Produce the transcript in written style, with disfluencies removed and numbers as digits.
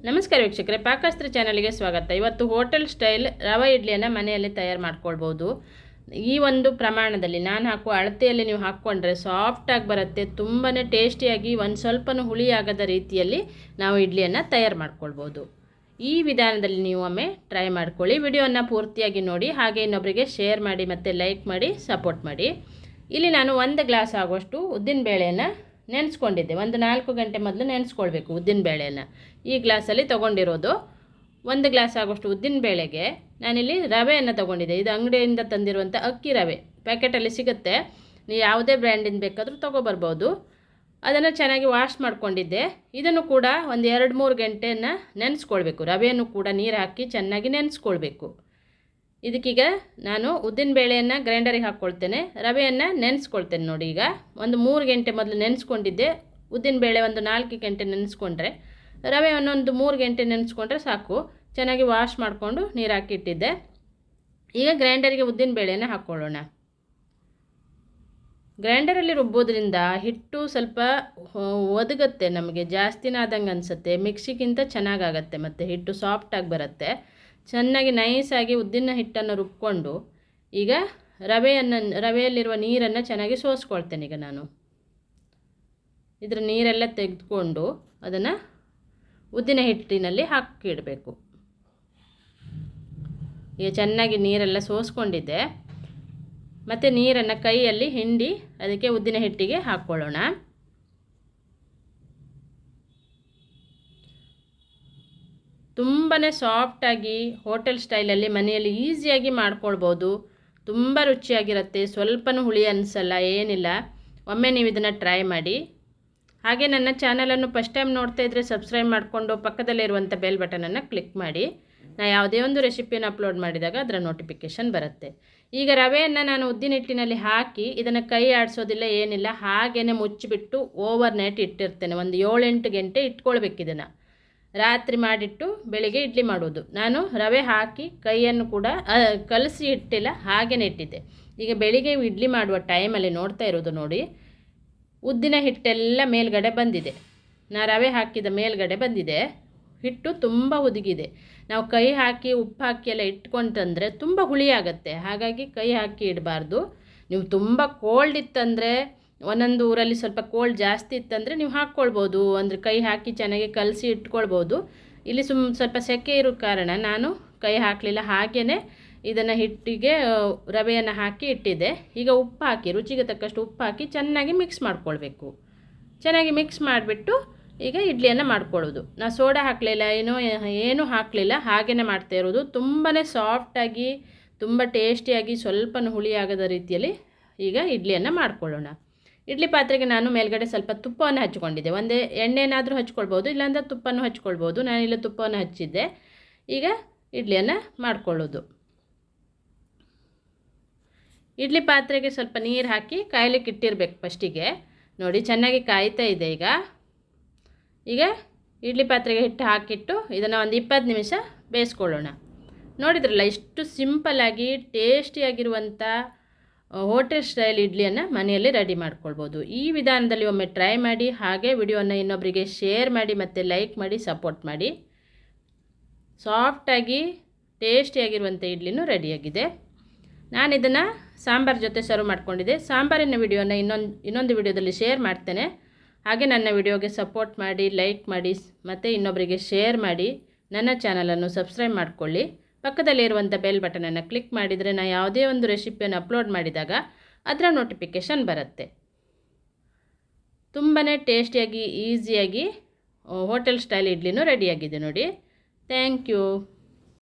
ನಮಸ್ಕಾರ ವೀಕ್ಷಕರೇ, ಪಾಕಸ್ತ್ರ ಚಾನಲ್ಗೆ ಸ್ವಾಗತ. ಇವತ್ತು ಹೋಟೆಲ್ ಸ್ಟೈಲ್ ರವೆ ಇಡ್ಲಿಯನ್ನು ಮನೆಯಲ್ಲಿ ತಯಾರು ಮಾಡ್ಕೊಳ್ಬೋದು. ಈ ಒಂದು ಪ್ರಮಾಣದಲ್ಲಿ ನಾನು ಹಾಕುವ ಅಳತೆಯಲ್ಲಿ ನೀವು ಹಾಕ್ಕೊಂಡ್ರೆ ಸಾಫ್ಟಾಗಿ ಬರುತ್ತೆ. ತುಂಬಾ ಟೇಸ್ಟಿಯಾಗಿ ಒಂದು ಸ್ವಲ್ಪನೂ ಹುಳಿ ಆಗದ ರೀತಿಯಲ್ಲಿ ನಾವು ಇಡ್ಲಿಯನ್ನು ತಯಾರು ಮಾಡ್ಕೊಳ್ಬೋದು. ಈ ವಿಧಾನದಲ್ಲಿ ನೀವು ಒಮ್ಮೆ ಟ್ರೈ ಮಾಡ್ಕೊಳ್ಳಿ. ವಿಡಿಯೋನ ಪೂರ್ತಿಯಾಗಿ ನೋಡಿ, ಹಾಗೆ ಇನ್ನೊಬ್ಬರಿಗೆ ಶೇರ್ ಮಾಡಿ ಮತ್ತು ಲೈಕ್ ಮಾಡಿ ಸಪೋರ್ಟ್ ಮಾಡಿ. ಇಲ್ಲಿ ನಾನು 1 ಗ್ಲಾಸ್ ಆಗುವಷ್ಟು ಉದ್ದಿನ ಬೇಳೆಯನ್ನು ನೆನೆಸ್ಕೊಂಡಿದ್ದೆ. 4 ಗಂಟೆ ಮೊದಲು ನೆನೆಸ್ಕೊಳ್ಬೇಕು ಉದ್ದಿನ ಬೇಳೆಯನ್ನು. ಈ ಗ್ಲಾಸಲ್ಲಿ ತೊಗೊಂಡಿರೋದು 1 ಗ್ಲಾಸ್ ಆಗೋಷ್ಟು ಉದ್ದಿನ ಬೇಳೆಗೆ ನಾನಿಲ್ಲಿ ರವೆಯನ್ನು ತೊಗೊಂಡಿದ್ದೆ. ಇದು ಅಂಗಡಿಯಿಂದ ತಂದಿರುವಂಥ ಅಕ್ಕಿ ರವೆ, ಪ್ಯಾಕೆಟಲ್ಲಿ ಸಿಗುತ್ತೆ. ನೀವು ಯಾವುದೇ ಬ್ರ್ಯಾಂಡಿಂದ ಬೇಕಾದರೂ ತೊಗೊಬರ್ಬೋದು. ಅದನ್ನು ಚೆನ್ನಾಗಿ ವಾಶ್ ಮಾಡ್ಕೊಂಡಿದ್ದೆ. ಇದನ್ನು ಕೂಡ ಒಂದು 2-3 ಗಂಟೆಯನ್ನು ನೆನೆಸ್ಕೊಳ್ಬೇಕು. ರವೆಯನ್ನು ಕೂಡ ನೀರು ಹಾಕಿ ಚೆನ್ನಾಗಿ ನೆನೆಸ್ಕೊಳ್ಬೇಕು. ಇದಕ್ಕೀಗ ನಾನು ಉದ್ದಿನ ಬೇಳೆಯನ್ನು ಗ್ರೈಂಡರಿಗೆ ಹಾಕ್ಕೊಳ್ತೇನೆ, ರವೆಯನ್ನು ನೆನೆಸ್ಕೊಳ್ತೇನೆ. ನೋಡಿ, ಈಗ ಒಂದು 3 ಗಂಟೆ ಮೊದಲು ನೆನೆಸ್ಕೊಂಡಿದ್ದೆ. ಉದ್ದಿನ ಬೇಳೆ ಒಂದು 4 ಗಂಟೆ ನೆನೆಸ್ಕೊಂಡ್ರೆ, ರವೆ ಒಂದೊಂದು 3 ಗಂಟೆ ನೆನೆಸ್ಕೊಂಡ್ರೆ ಸಾಕು. ಚೆನ್ನಾಗಿ ವಾಶ್ ಮಾಡಿಕೊಂಡು ನೀರು ಹಾಕಿಟ್ಟಿದ್ದೆ. ಈಗ ಗ್ರೈಂಡರಿಗೆ ಉದ್ದಿನ ಬೇಳೆಯನ್ನು ಹಾಕ್ಕೊಳ್ಳೋಣ. ಗ್ರೈಂಡರಲ್ಲಿ ರುಬ್ಬೋದ್ರಿಂದ ಹಿಟ್ಟು ಸ್ವಲ್ಪ ಒದಗುತ್ತೆ, ನಮಗೆ ಜಾಸ್ತಿನ ಆದಂಗೆ ಅನಿಸುತ್ತೆ. ಮಿಕ್ಸಿಗಿಂತ ಚೆನ್ನಾಗಾಗತ್ತೆ ಮತ್ತು ಹಿಟ್ಟು ಸಾಫ್ಟಾಗಿ ಬರುತ್ತೆ. ಚೆನ್ನಾಗಿ ನೈಸಾಗಿ ಉದ್ದಿನ ಹಿಟ್ಟನ್ನು ರುಬ್ಕೊಂಡು ಈಗ ರವೆಯಲ್ಲಿರುವ ನೀರನ್ನು ಚೆನ್ನಾಗಿ ಸೋಸ್ಕೊಳ್ತೇನೆ. ಈಗ ನಾನು ಇದರ ನೀರೆಲ್ಲ ತೆಗೆದುಕೊಂಡು ಅದನ್ನು ಉದ್ದಿನ ಹಿಟ್ಟಿನಲ್ಲಿ ಹಾಕಿಡಬೇಕು. ಈಗ ಚೆನ್ನಾಗಿ ನೀರೆಲ್ಲ ಸೋಸ್ಕೊಂಡಿದ್ದೆ. ಮತ್ತು ನೀರನ್ನು ಕೈಯಲ್ಲಿ ಹಿಂಡಿ ಅದಕ್ಕೆ ಉದ್ದಿನ ಹಿಟ್ಟಿಗೆ ಹಾಕ್ಕೊಳ್ಳೋಣ. ತುಂಬಾ ಸಾಫ್ಟಾಗಿ ಹೋಟೆಲ್ ಸ್ಟೈಲಲ್ಲಿ ಮನೆಯಲ್ಲಿ ಈಸಿಯಾಗಿ ಮಾಡ್ಕೊಳ್ಬೋದು. ತುಂಬ ರುಚಿಯಾಗಿರುತ್ತೆ, ಸ್ವಲ್ಪನೂ ಹುಳಿ ಅನಿಸಲ್ಲ, ಏನಿಲ್ಲ. ಒಮ್ಮೆ ನೀವು ಇದನ್ನು ಟ್ರೈ ಮಾಡಿ. ಹಾಗೆ ನನ್ನ ಚಾನಲನ್ನು ಫಸ್ಟ್ ಟೈಮ್ ನೋಡ್ತಾ ಇದ್ದರೆ ಸಬ್ಸ್ಕ್ರೈಬ್ ಮಾಡಿಕೊಂಡು ಪಕ್ಕದಲ್ಲಿರುವಂಥ ಬೆಲ್ ಬಟನನ್ನು ಕ್ಲಿಕ್ ಮಾಡಿ. ನಾನು ಯಾವುದೇ ಒಂದು ರೆಸಿಪಿಯನ್ನು ಅಪ್ಲೋಡ್ ಮಾಡಿದಾಗ ಅದರ ನೋಟಿಫಿಕೇಷನ್ ಬರುತ್ತೆ. ಈಗ ರವೆಯನ್ನು ನಾನು ಉದ್ದಿನ ಹಿಟ್ಟಿನಲ್ಲಿ ಹಾಕಿ ಇದನ್ನು ಕೈ ಆಡಿಸೋದಿಲ್ಲ, ಏನಿಲ್ಲ, ಹಾಗೇ ಮುಚ್ಚಿಬಿಟ್ಟು ಓವರ್ ನೈಟ್ ಇಟ್ಟಿರ್ತೇನೆ. ಒಂದು 7-8 ಗಂಟೆ ಇಟ್ಕೊಳ್ಬೇಕು. ಇದನ್ನು ರಾತ್ರಿ ಮಾಡಿಟ್ಟು ಬೆಳಿಗ್ಗೆ ಇಡ್ಲಿ ಮಾಡೋದು. ನಾನು ರವೆ ಹಾಕಿ ಕೈಯನ್ನು ಕೂಡ ಕಲಸಿ ಇಟ್ಟಿಲ್ಲ, ಹಾಗೇ ಇಟ್ಟಿದ್ದೆ. ಈಗ ಬೆಳಿಗ್ಗೆ ಇಡ್ಲಿ ಮಾಡುವ ಟೈಮಲ್ಲಿ ನೋಡ್ತಾ ಇರೋದು ನೋಡಿ, ಉದ್ದಿನ ಹಿಟ್ಟೆಲ್ಲ ಮೇಲ್ಗಡೆ ಬಂದಿದೆ. ನಾ ರವೆ ಹಾಕಿದ ಮೇಲ್ಗಡೆ ಬಂದಿದೆ. ಹಿಟ್ಟು ತುಂಬ ಹುದುಗಿದೆ. ನಾವು ಕೈ ಹಾಕಿ ಉಪ್ಪು ಹಾಕಿ ಎಲ್ಲ ಇಟ್ಕೊಂತಂದರೆ ತುಂಬ ಹುಳಿ ಆಗುತ್ತೆ. ಹಾಗಾಗಿ ಕೈ ಹಾಕಿ ಇಡಬಾರ್ದು. ನೀವು ತುಂಬ ಕೋಲ್ಡ್ ಇತ್ತಂದರೆ, ಒಂದೊಂದು ಊರಲ್ಲಿ ಸ್ವಲ್ಪ ಕೋಲ್ಡ್ ಜಾಸ್ತಿ ಇತ್ತಂದರೆ ನೀವು ಹಾಕ್ಕೊಳ್ಬೋದು, ಅಂದರೆ ಕೈ ಹಾಕಿ ಚೆನ್ನಾಗಿ ಕಲಸಿ ಇಟ್ಕೊಳ್ಬೋದು. ಇಲ್ಲಿ ಸ್ವಲ್ಪ ಸೆಕೆ ಇರೋ ಕಾರಣ ನಾನು ಕೈ ಹಾಕಲಿಲ್ಲ, ಹಾಗೇ ಇದನ್ನು ಹಿಟ್ಟಿಗೆ ರವೆಯನ್ನು ಹಾಕಿ ಇಟ್ಟಿದ್ದೆ. ಈಗ ಉಪ್ಪು ಹಾಕಿ, ರುಚಿಗೆ ತಕ್ಕಷ್ಟು ಉಪ್ಪು ಹಾಕಿ ಚೆನ್ನಾಗಿ ಮಿಕ್ಸ್ ಮಾಡ್ಕೊಳ್ಬೇಕು. ಚೆನ್ನಾಗಿ ಮಿಕ್ಸ್ ಮಾಡಿಬಿಟ್ಟು ಈಗ ಇಡ್ಲಿಯನ್ನು ಮಾಡ್ಕೊಳ್ಳೋದು. ನಾನು ಸೋಡಾ ಹಾಕಲಿಲ್ಲ, ಏನೂ ಹಾಕಲಿಲ್ಲ, ಹಾಗೇ ಮಾಡ್ತಾ ಇರೋದು. ತುಂಬಾ ಸಾಫ್ಟಾಗಿ, ತುಂಬ ಟೇಸ್ಟಿಯಾಗಿ, ಸ್ವಲ್ಪನೂ ಹುಳಿ ಆಗದ ರೀತಿಯಲ್ಲಿ ಈಗ ಇಡ್ಲಿಯನ್ನು ಮಾಡ್ಕೊಳ್ಳೋಣ. ಇಡ್ಲಿ ಪಾತ್ರೆಗೆ ನಾನು ಮೇಲ್ಗಡೆ ಸ್ವಲ್ಪ ತುಪ್ಪವನ್ನು ಹಚ್ಕೊಂಡಿದ್ದೆ. ಒಂದೇ ಎಣ್ಣೆನಾದರೂ ಹಚ್ಕೊಳ್ಬೋದು, ಇಲ್ಲಾಂದರೆ ತುಪ್ಪನೂ ಹಚ್ಕೊಳ್ಬೋದು. ನಾನಿಲ್ಲಿ ತುಪ್ಪವನ್ನು ಹಚ್ಚಿದ್ದೆ. ಈಗ ಇಡ್ಲಿಯನ್ನು ಮಾಡ್ಕೊಳ್ಳೋದು. ಇಡ್ಲಿ ಪಾತ್ರೆಗೆ ಸ್ವಲ್ಪ ನೀರು ಹಾಕಿ ಕಾಯ್ಲಿಕ್ಕೆ ಇಟ್ಟಿರ್ಬೇಕು ಫಸ್ಟಿಗೆ. ನೋಡಿ, ಚೆನ್ನಾಗಿ ಕಾಯ್ತಾ ಇದೆ. ಈಗ ಇಡ್ಲಿ ಪಾತ್ರೆಗೆ ಹಿಟ್ಟು ಹಾಕಿಟ್ಟು ಇದನ್ನು ಒಂದು 20 ನಿಮಿಷ ಬೇಯಿಸ್ಕೊಳ್ಳೋಣ. ನೋಡಿದ್ರಲ್ಲ, ಇಷ್ಟು ಸಿಂಪಲ್ಲಾಗಿ ಟೇಸ್ಟಿಯಾಗಿರುವಂಥ ಹೋಟೆಲ್ ಸ್ಟೈಲ್ ಇಡ್ಲಿಯನ್ನು ಮನೆಯಲ್ಲಿ ರೆಡಿ ಮಾಡ್ಕೊಳ್ಬೋದು. ಈ ವಿಧಾನದಲ್ಲಿ ಒಮ್ಮೆ ಟ್ರೈ ಮಾಡಿ. ಹಾಗೆ ವಿಡಿಯೋನ ಇನ್ನೊಬ್ಬರಿಗೆ ಶೇರ್ ಮಾಡಿ ಮತ್ತು ಲೈಕ್ ಮಾಡಿ ಸಪೋರ್ಟ್ ಮಾಡಿ. ಸಾಫ್ಟಾಗಿ ಟೇಸ್ಟಿಯಾಗಿರುವಂಥ ಇಡ್ಲಿನೂ ರೆಡಿಯಾಗಿದೆ. ನಾನು ಇದನ್ನು ಸಾಂಬಾರು ಜೊತೆ ಸರ್ವ್ ಮಾಡ್ಕೊಂಡಿದ್ದೆ. ಸಾಂಬಾರಿನ ವಿಡಿಯೋನ ಇನ್ನೊಂದು ವಿಡಿಯೋದಲ್ಲಿ ಶೇರ್ ಮಾಡ್ತೇನೆ. ಹಾಗೆ ನನ್ನ ವಿಡಿಯೋಗೆ ಸಪೋರ್ಟ್ ಮಾಡಿ, ಲೈಕ್ ಮಾಡಿ ಮತ್ತು ಇನ್ನೊಬ್ಬರಿಗೆ ಶೇರ್ ಮಾಡಿ. ನನ್ನ ಚಾನಲನ್ನು ಸಬ್ಸ್ಕ್ರೈಬ್ ಮಾಡಿಕೊಳ್ಳಿ. ಪಕ್ಕದಲ್ಲಿರುವಂಥ ಬೆಲ್ ಬಟನನ್ನು ಕ್ಲಿಕ್ ಮಾಡಿದರೆ ನಾನು ಯಾವುದೇ ಒಂದು ರೆಸಿಪಿಯನ್ನು ಅಪ್ಲೋಡ್ ಮಾಡಿದಾಗ ಅದರ ನೋಟಿಫಿಕೇಷನ್ ಬರುತ್ತೆ. ತುಂಬಾ ಟೇಸ್ಟಿಯಾಗಿ, ಈಸಿಯಾಗಿ ಹೋಟೆಲ್ ಸ್ಟೈಲ್ ಇಡ್ಲಿನೂ ರೆಡಿಯಾಗಿದೆ ನೋಡಿ. Thank you.